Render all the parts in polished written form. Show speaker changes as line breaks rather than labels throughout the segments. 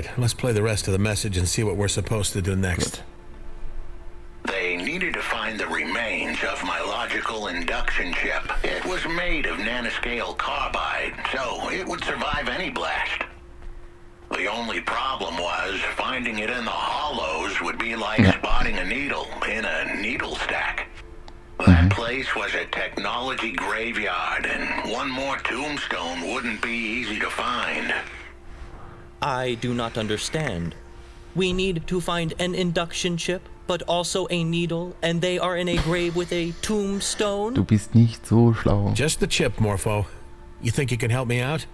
right, let's play the rest of the message and see what we're supposed to do next.
Gut.
They needed to find the remains of my logical induction chip. It was made of nanoscale carbide, so it would survive any blast. The only problem was finding it in the hollows would be like spotting a needle in a needle stack. That place was a technology graveyard, and one more tombstone wouldn't be easy to find.
I do not understand. We need to find an induction chip, but also a needle, and they are in a grave with a tombstone?
Du bist nicht so schlau.
Just the chip, Morpho. You think you can help me out?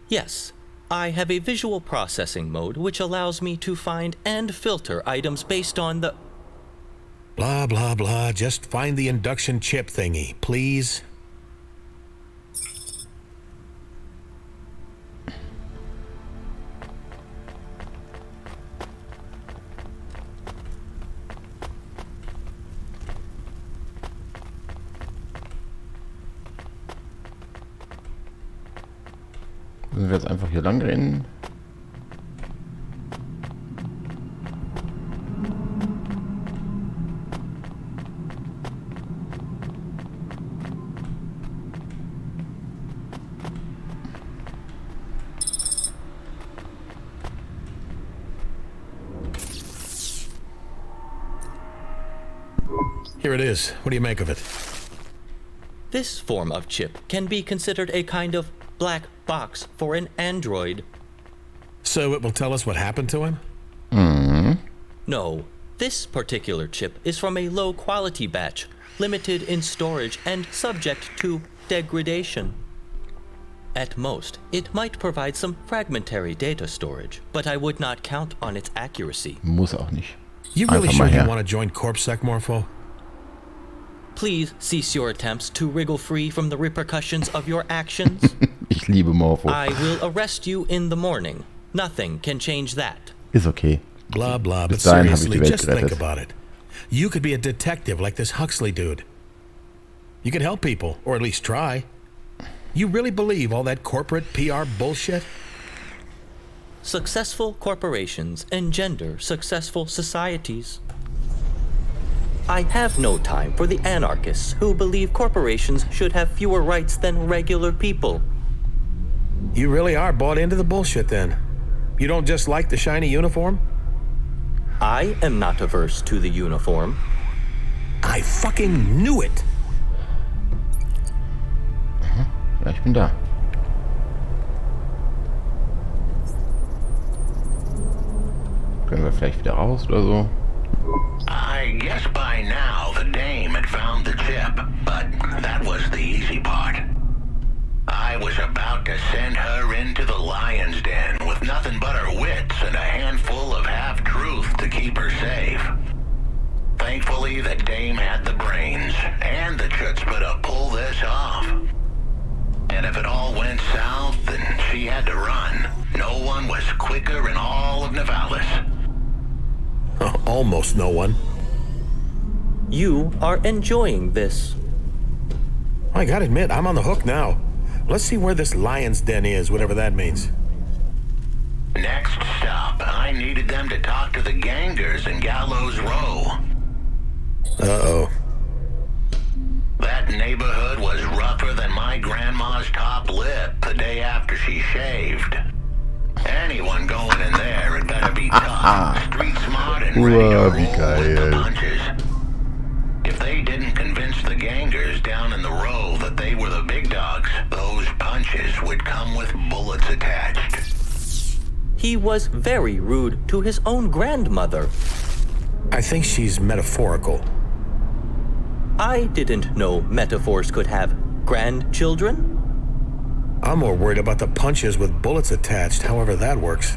Yes. I have a visual processing mode which allows me to find and filter items based on the...
Blah, blah, blah. Just find the induction chip thingy, please.
Müssen wir jetzt einfach hier lang rennen?
Here it is. What do you make of it?
This form of chip can be considered a kind of black box for an android.
So it will tell us what happened to him?
No, this particular chip is from a low-quality batch, limited in storage and subject to degradation. At most, it might provide some fragmentary data storage, but I would not count on its accuracy.
Muss auch nicht.
You really
Einfach
sure
mal
you
her.
want to join CorpSec, Morpho?
Please cease your attempts to wriggle free from the repercussions of your actions.
Ich liebe Morpho.
I will arrest you in the morning. Nothing can change that.
Ist okay.
Blah, blah, but
Bis dahin habe ich
seriously,
die Welt
just think
gerettet.
about it. You could be a detective like this Huxley dude. You could help people, or at least try. You really believe all that corporate PR bullshit?
Successful corporations engender successful societies. I have no time for the anarchists who believe corporations should have fewer rights than regular people.
You really are bought into the bullshit then. You don't just like the shiny uniform?
I am not averse to the uniform.
I fucking knew it!
Ja, ich bin da. Können wir vielleicht wieder raus oder so?
I guess by now the dame had found the chip, but that was the easy part. I was about to send her into the lion's den with nothing but her wits and a handful of half-truth to keep her safe. Thankfully, the dame had the brains and the chutzpah to pull this off. And if it all went south, then she had to run. No one was quicker in all of Navalis.
Almost no one.
You are enjoying this.
I gotta admit, I'm on the hook now. Let's see where this lion's den is, whatever that means.
Next stop, I needed them to talk to the gangers in Gallows Row.
Uh-oh.
That neighborhood was rougher than my grandma's top lip the day after she shaved. Anyone going in there had better be tough, street smart, and ready to roll
Wie
with the
geil.
punches. If they didn't convince the gangers down in the row that they were the big dogs, those punches would come with bullets attached.
He was very rude to his own grandmother.
I think she's metaphorical.
I didn't know metaphors could have grandchildren.
I'm more worried about the punches with bullets attached, however that works.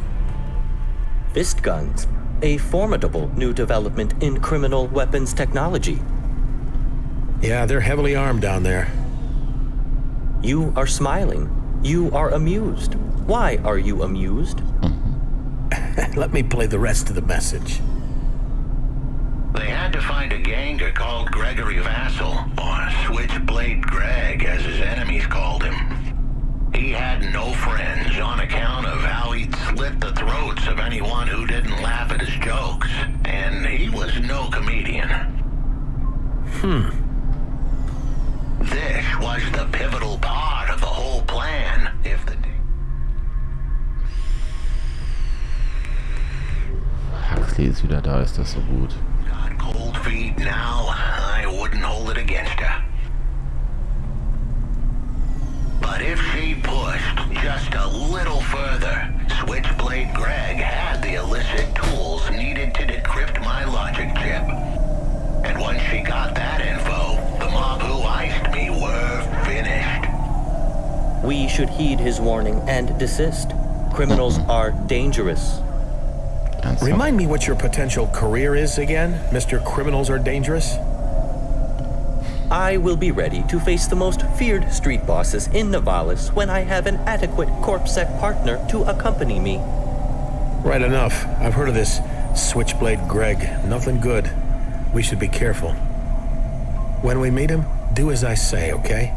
Fist guns, a formidable new development in criminal weapons technology.
Yeah, they're heavily armed down there.
You are smiling. You are amused. Why are you amused?
Let me play the rest of the message.
They had to find a ganger called Gregory Vassal, or Switchblade Greg as his enemies called him. He he had no friends on account of how he'd slit the throats of anyone who didn't laugh at his jokes, and he was no comedian. This was the pivotal part of the whole plan. If the
Huxley ist wieder da, ist das so gut.
got cold feet now, I wouldn't hold it against her. But if she pushed just a little further, Switchblade Greg had the illicit tools needed to decrypt my logic chip. And once she got that info, the mob who iced me were finished.
We should heed his warning and desist. Criminals are dangerous.
Ernsthaft?
Remind me what your potential career is again, Mr. Criminals Are Dangerous?
I will be ready to face the most feared street bosses in Navalis when I have an adequate CorpSec partner to accompany me.
Right enough. I've heard of this Switchblade Greg. Nothing good. We should be careful. When we meet him, do as I say, okay?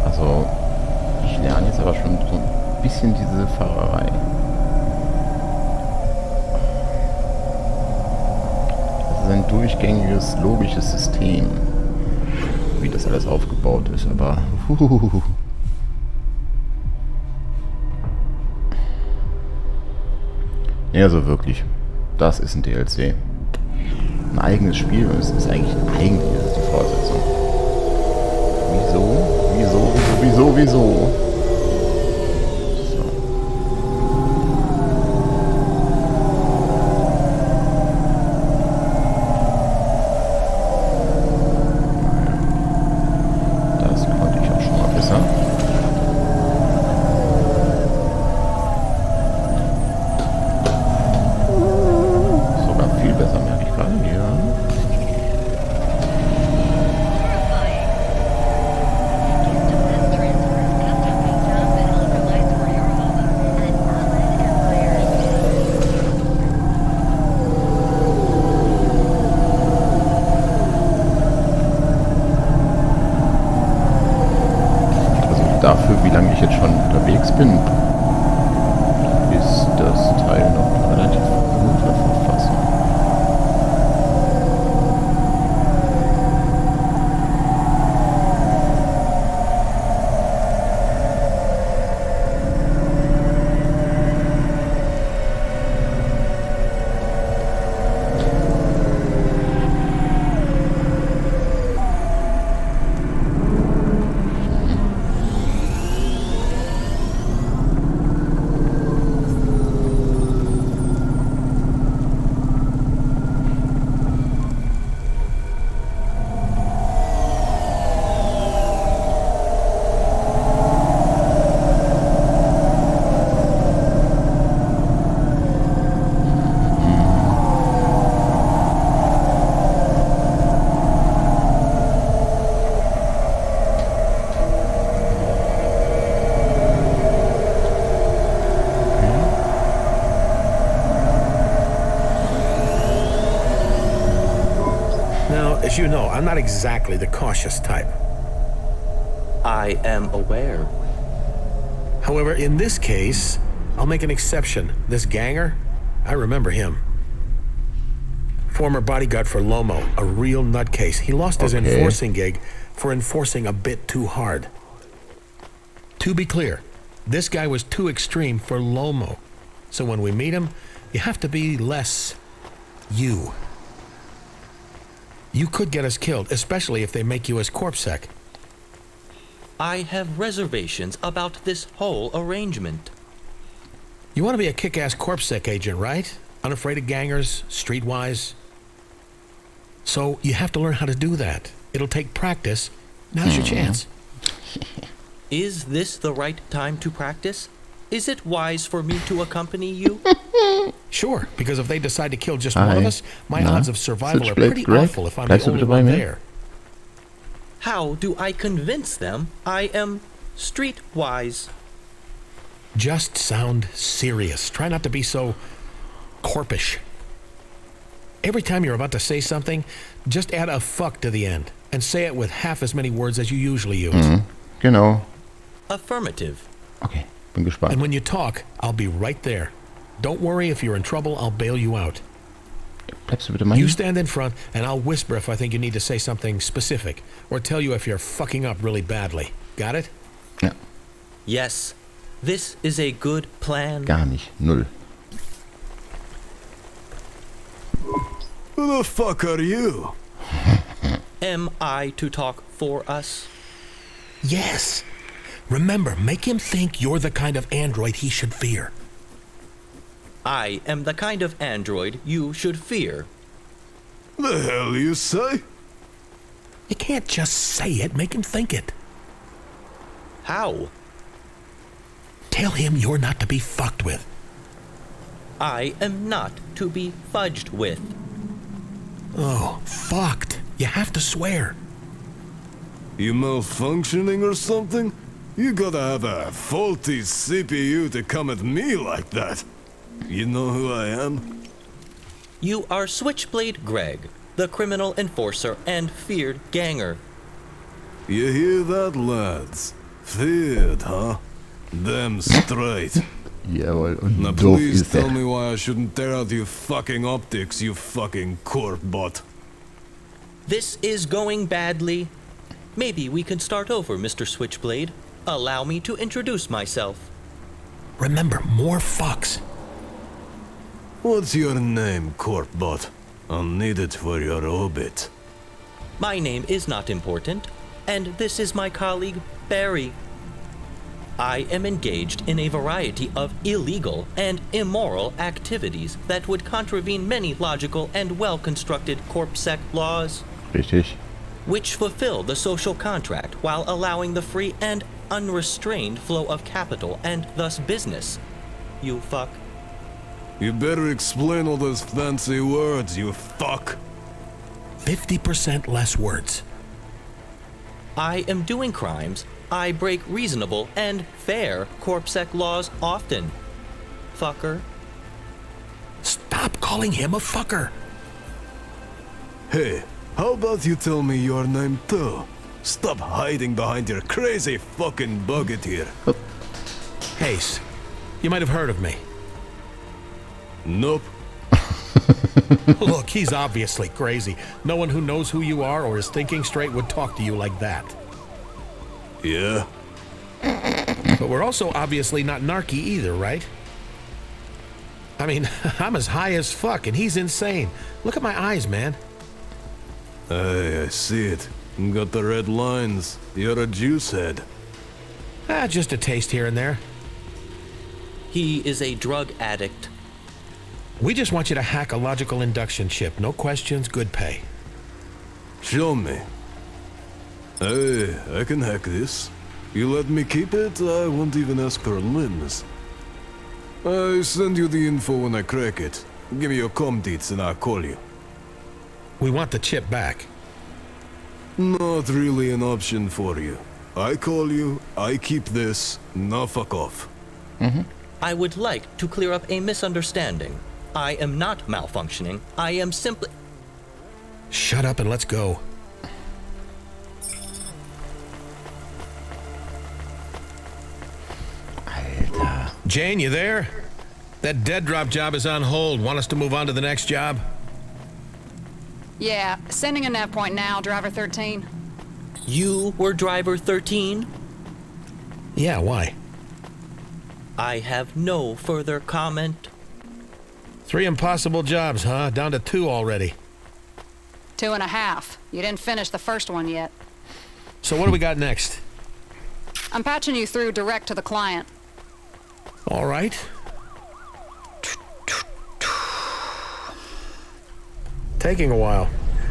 Also, ich lerne jetzt aber schon so ein bisschen diese Fahrerei. Das ist ein durchgängiges, logisches System, wie das alles aufgebaut ist, aber ja, so wirklich. Das ist ein DLC. Ein eigenes Spiel und es ist eigentlich ist es die Fortsetzung. Wieso? So. Das konnte ich auch schon mal besser. Sogar viel besser, merke ich gerade. Ja. Dafür, wie lange ich jetzt schon unterwegs bin, ist das Teil noch in relativ guter Verfassung.
As you know, I'm not exactly the cautious type.
I am aware.
However, in this case, I'll make an exception. This ganger, I remember him. Former bodyguard for Lomo, a real nutcase. He lost his enforcing gig for enforcing a bit too hard. To be clear, this guy was too extreme for Lomo. So when we meet him, you have to be less you. You could get us killed, especially if they make you as CorpSec.
I have reservations about this whole arrangement.
You want to be a kick-ass CorpSec agent, right? Unafraid of gangers, streetwise. So you have to learn how to do that. It'll take practice. Now's your chance.
Is this the right time to practice? Is it wise for me to accompany you?
Sure, because if they decide to kill just one of us, my odds of survival are pretty awful if I'm the only one there.
How do I convince them I am streetwise?
Just sound serious. Try not to be so corpish. Every time you're about to say something, just add a fuck to the end. and say it with half as many words as you usually use.
Genau.
Affirmative.
Okay, bin gespannt.
And when you talk, I'll be right there. Don't worry, if you're in trouble, I'll bail you out.
Bleibst du bitte mal
You
hier?
stand in front, and I'll whisper if I think you need to say something specific, or tell you if you're fucking up really badly. Got it?
Ja,
Yes, this is a good plan.
gar nicht. Null.
Who the fuck are you?
Am I to talk for us?
Yes. Remember, make him think you're the kind of android he should fear.
I am the kind of android you should fear.
The hell you say?
You can't just say it, make him think it.
How?
Tell him you're not to be fucked with.
I am not to be fudged with.
Oh, fucked. You have to swear.
You malfunctioning or something? You gotta have a faulty CPU to come at me like that. You know who I am?
You are Switchblade Greg, the criminal enforcer and feared ganger.
You hear that, lads? Feared, huh? Damn straight.
Jawohl, und
Now
doof
please
ist
tell
er.
me why I shouldn't tear out your fucking optics, you fucking corp bot.
This is going badly. Maybe we can start over, Mr. Switchblade. Allow me to introduce myself.
Remember, more fucks.
What's your name, corp bot? I'll need it for your obit.
My name is not important, and this is my colleague, Barry. I am engaged in a variety of illegal and immoral activities that would contravene many logical and well-constructed CorpSec laws,
Richtig.
which fulfill the social contract while allowing the free and unrestrained flow of capital and thus business. You fuck.
You better explain all those fancy words, you fuck.
50% less words.
I am doing crimes. I break reasonable and fair CorpSec laws often. Fucker.
Stop calling him a fucker.
Hey, how about you tell me your name too? Stop hiding behind your crazy fucking bucket here.
Hayes, you might have heard of me.
Nope.
Look, he's obviously crazy. No one who knows who you are or is thinking straight would talk to you like that.
Yeah?
But we're also obviously not narky either, right? I mean, I'm as high as fuck and he's insane. Look at my eyes, man.
Hey, I see it. Got the red lines. You're a juice head.
Just a taste here and there.
He is a drug addict.
We just want you to hack a logical induction chip. No questions, good pay.
Show me. Hey, I can hack this. You let me keep it, I won't even ask for limbs. I send you the info when I crack it. Give me your comm deets and I'll call you.
We want the chip back.
Not really an option for you. I call you, I keep this, now fuck off.
I would like to clear up a misunderstanding. I am not malfunctioning. I am simply...
Shut up and let's go.
Alter.
Jane, you there? That dead drop job is on hold. Want us to move on to the next job?
Yeah, sending a nav point now, driver 13.
You were driver 13?
Yeah, why?
I have no further comment.
3 impossible jobs, huh? Down to 2 already.
2.5. You didn't finish the first one yet.
So what do we got next?
I'm patching you through direct to the client.
All right. Taking a while.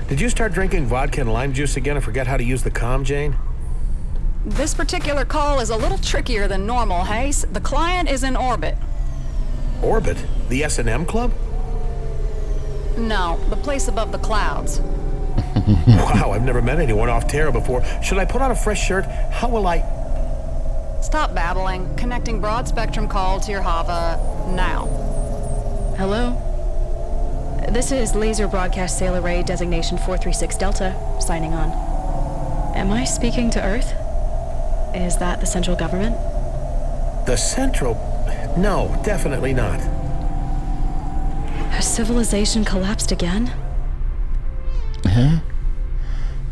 Did you start drinking vodka and lime juice again and forget how to use the comm, Jane?
This particular call is a little trickier than normal, Hayes. The client is in orbit.
Orbit? The S&M club?
No, the place above the clouds.
Wow, I've never met anyone off Terra before. Should I put on a fresh shirt? How will I...
Stop babbling. Connecting broad spectrum call to your Hava now.
Hello? This is Laser Broadcast Sail Array Designation 436 Delta, signing on. Am I speaking to Earth? Is that the central government?
The Central... No, definitely not.
Has civilization collapsed again?
Hä?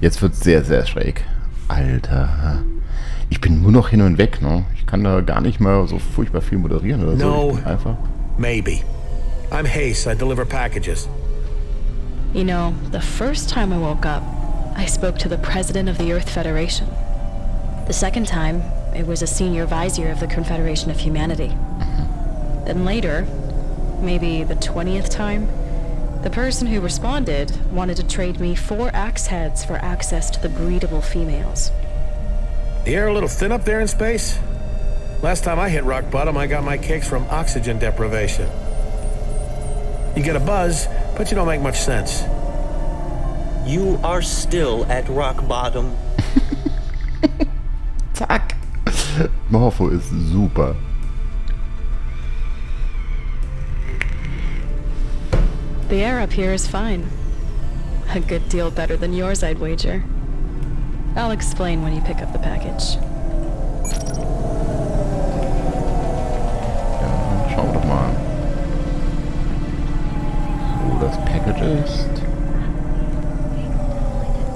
Jetzt wird's sehr, sehr schräg. Alter. Ich bin nur noch hin und weg, ne? Ich kann da gar nicht mal so furchtbar viel moderieren oder so.
No.
Ich bin einfach...
Maybe. I'm Hayes. I deliver packages.
You know, the first time I woke up, I spoke to the president of the Earth Federation. The second time, it was a senior vizier of the Confederation of Humanity. Then later, maybe the 20th time, the person who responded wanted to trade me 4 axe heads for access to the breedable females.
The air a little thin up there in space? Last time I hit rock bottom, I got my kicks from oxygen deprivation. You get a buzz, but you don't make much sense.
You are still at rock bottom.
Zack. Morpho ist super.
The air up here is fine. A good deal better than yours, I'd wager. I'll explain when you pick up the package.
Ja, dann schauen wir doch mal. So, das Package ist...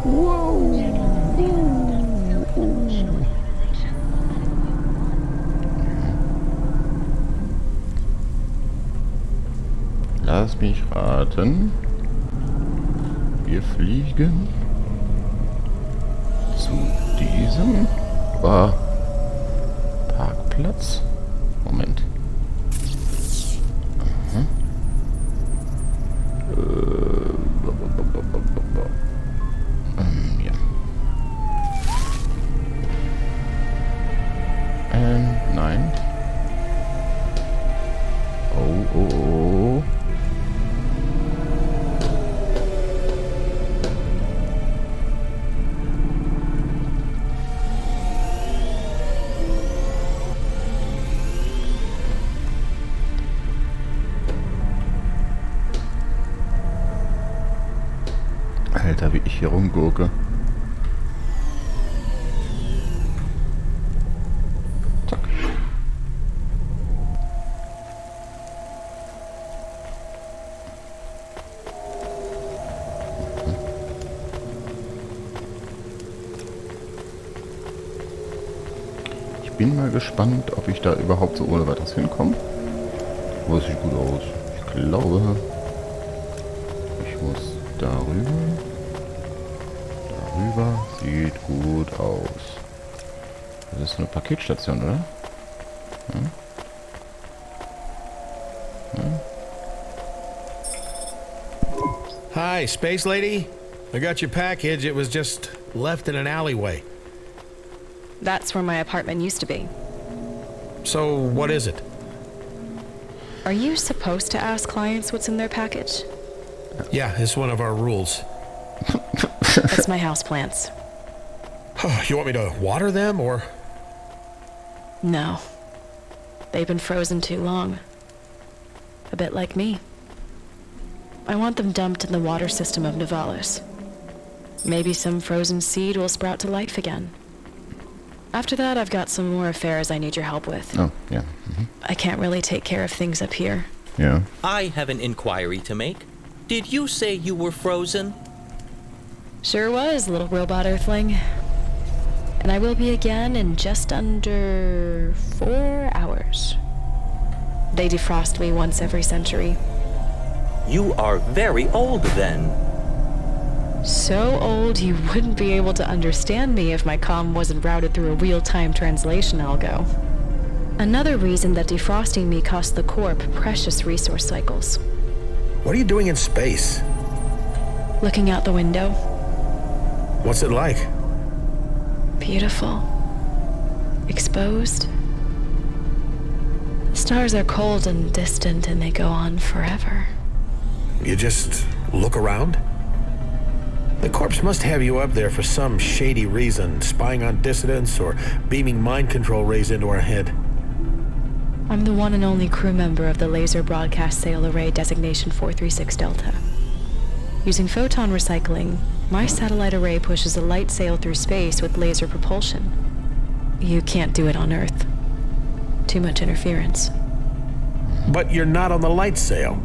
Wow. Lass mich raten. Wir fliegen zu diesem Parkplatz. Moment. Aha. Ja. Nein. Oh. Alter, wie ich hier rumgurke. Zack. Ich bin mal gespannt, ob ich da überhaupt so ohne weiteres hinkomme. Oh, das sieht gut aus. Ich glaube, ich muss darüber. Darüber sieht gut aus. Das ist so eine Paketstation, oder? Hm? Hm?
Hi, Space Lady. I got your package. It was just left in an alleyway.
That's where my apartment used to be.
So, what is it?
Are you supposed to ask clients what's in their package?
Yeah, it's one of our rules.
That's my houseplants.
You want me to water them, or...?
No. They've been frozen too long. A bit like me. I want them dumped in the water system of Nivalis. Maybe some frozen seed will sprout to life again. After that, I've got some more affairs I need your help with.
Oh, yeah. Mm-hmm.
I can't really take care of things up here.
Yeah.
I have an inquiry to make. Did you say you were frozen?
Sure was, little robot earthling. And I will be again in just under 4 hours. They defrost me once every century.
You are very old then.
So old you wouldn't be able to understand me if my comm wasn't routed through a real-time translation algo. Another reason that defrosting me cost the Corp precious resource cycles.
What are you doing in space?
Looking out the window.
What's it like?
Beautiful. Exposed. The stars are cold and distant and they go on forever.
You just look around? The corpse must have you up there for some shady reason, spying on dissidents or beaming mind control rays into our head.
I'm the one and only crew member of the Laser Broadcast Sail Array Designation 436 Delta. Using photon recycling, My satellite array pushes a light sail through space with laser propulsion. You can't do it on Earth. Too much interference.
But you're not on the light sail.